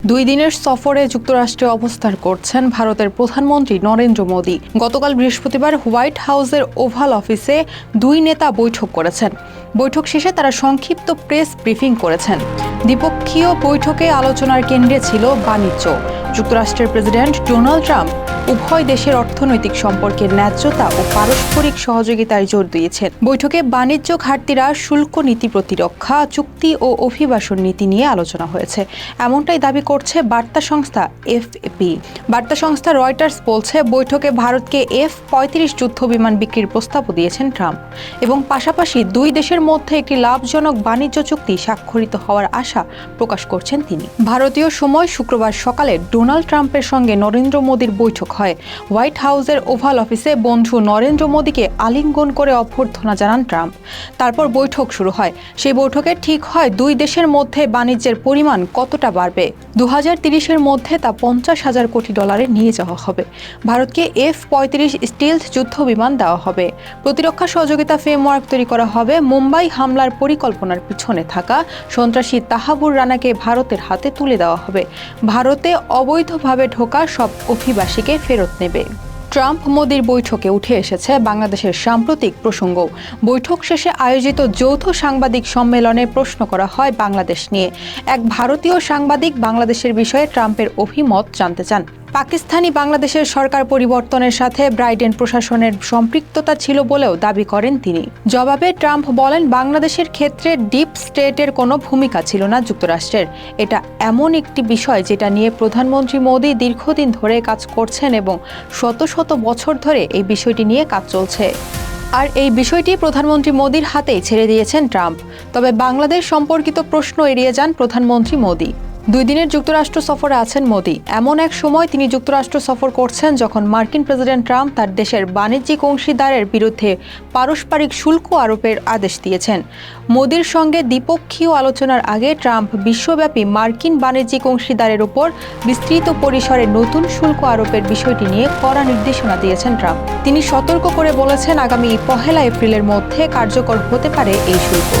দুই দিনের সফরে যুক্তরাষ্ট্রে অবস্থান করছেন ভারতের প্রধানমন্ত্রী নরেন্দ্র মোদী। গতকাল বৃহস্পতিবার হোয়াইট হাউসের ওভাল অফিসে দুই নেতা বৈঠক করেছেন। বৈঠক শেষে তারা সংক্ষিপ্ত প্রেস ব্রিফিং করেছেন। দ্বিপক্ষীয় বৈঠকে আলোচনার কেন্দ্রে ছিল বাণিজ্য। যুক্তরাষ্ট্রের প্রেসিডেন্ট ডোনাল্ড ট্রাম্প উভয় দেশের অর্থনৈতিক সম্পর্কের ন্যায্যতা ও পারস্পরিক সহযোগিতায় জোর দিয়েছেন। বৈঠকে বাণিজ্য ঘাটতিরা, শুল্ক নীতি প্রতিরক্ষা, চুক্তি ও অভিবাসন নীতি নিয়ে আলোচনা হয়েছে, এমনটাই দাবি করছে বার্তা সংস্থা এফপি। বার্তা সংস্থা রয়টার্স বলছে, বৈঠকে ভারতকে F-35 যুদ্ধ বিমান বিক্রির প্রস্তাবও দিয়েছেন ট্রাম্প এবং পাশাপাশি দুই দেশের মধ্যে একটি লাভজনক বাণিজ্য চুক্তি স্বাক্ষরিত হওয়ার আশা প্রকাশ করছেন তিনি। ভারতীয় সময় শুক্রবার সকালে ডোনাল্ড ট্রাম্পের সঙ্গে নরেন্দ্র মোদীর বৈঠক হয়। হোয়াইট হাউসের ওভাল অফিসে বন্ধু নরেন্দ্র মোদীকে আলিঙ্গন করে অভ্যর্থনা জানান ট্রাম্প। তারপর বৈঠক শুরু হয়। সেই বৈঠকে ঠিক হয় দুই দেশের মধ্যে বাণিজ্যের পরিমাণ কতটা বাড়বে। 2030-এর মধ্যে তা $50,000 কোটি নিয়ে যাওয়া হবে। ভারতকে F-35 স্টিলথ যুদ্ধ বিমান দেওয়া হবে। প্রতিরক্ষা সহযোগিতা ফ্রেমওয়ার্ক তৈরি করা হবে। মুম্বাই হামলার পরিকল্পনার পিছনে থাকা সন্ত্রাসী তাহাবুর রানাকে ভারতের হাতে তুলে দেওয়া হবে। ভারতে অবৈধভাবে ঢোকা সব অভিবাসীকে ফেরত নেবে। ট্রাম্প মোদির বৈঠকে উঠে এসেছে বাংলাদেশের সাম্প্রতিক প্রসঙ্গ। বৈঠক শেষে আয়োজিত যৌথ সাংবাদিক সম্মেলনে প্রশ্ন করা হয় বাংলাদেশ নিয়ে। এক ভারতীয় সাংবাদিক বাংলাদেশের বিষয়ে ট্রাম্পের অভিমত জানতে চান। পাকিস্তানি বাংলাদেশের সরকার পরিবর্তনের সাথে বাইডেন প্রশাসনের সম্পৃক্ততা ছিল বলেও দাবি করেন তিনি। জবাবে ট্রাম্প বলেন, বাংলাদেশের ক্ষেত্রে ডিপ স্টেটের কোনো ভূমিকা ছিল না যুক্তরাষ্ট্রের। এটা এমন একটি বিষয় যেটা নিয়ে প্রধানমন্ত্রী মোদী দীর্ঘদিন ধরে কাজ করছেন এবং শত শত বছর ধরে এই বিষয়টি নিয়ে কাজ চলছে। আর এই বিষয়টি প্রধানমন্ত্রী মোদীর হাতেই ছেড়ে দিয়েছেন ট্রাম্প। তবে বাংলাদেশ সম্পর্কিত প্রশ্ন এড়িয়ে যান প্রধানমন্ত্রী মোদী। দুই দিনের যুক্তরাষ্ট্র সফরে আছেন মোদী। এমন এক সময় তিনি যুক্তরাষ্ট্র সফর করছেন যখন মার্কিন প্রেসিডেন্ট ট্রাম্প তার দেশের বাণিজ্যিক অংশীদারের বিরুদ্ধে পারস্পরিক শুল্ক আরোপের আদেশ দিয়েছেন। মোদীর সঙ্গে দ্বিপক্ষীয় আলোচনার আগে ট্রাম্প বিশ্বব্যাপী মার্কিন বাণিজ্যিক অংশীদারের উপর বিস্তৃত পরিসরে নতুন শুল্ক আরোপের বিষয়টি নিয়ে কড়া নির্দেশনা দিয়েছেন ট্রাম্প। তিনি সতর্ক করে বলেছেন, আগামী 1 এপ্রিলের মধ্যে কার্যকর হতে পারে এই শুল্ক।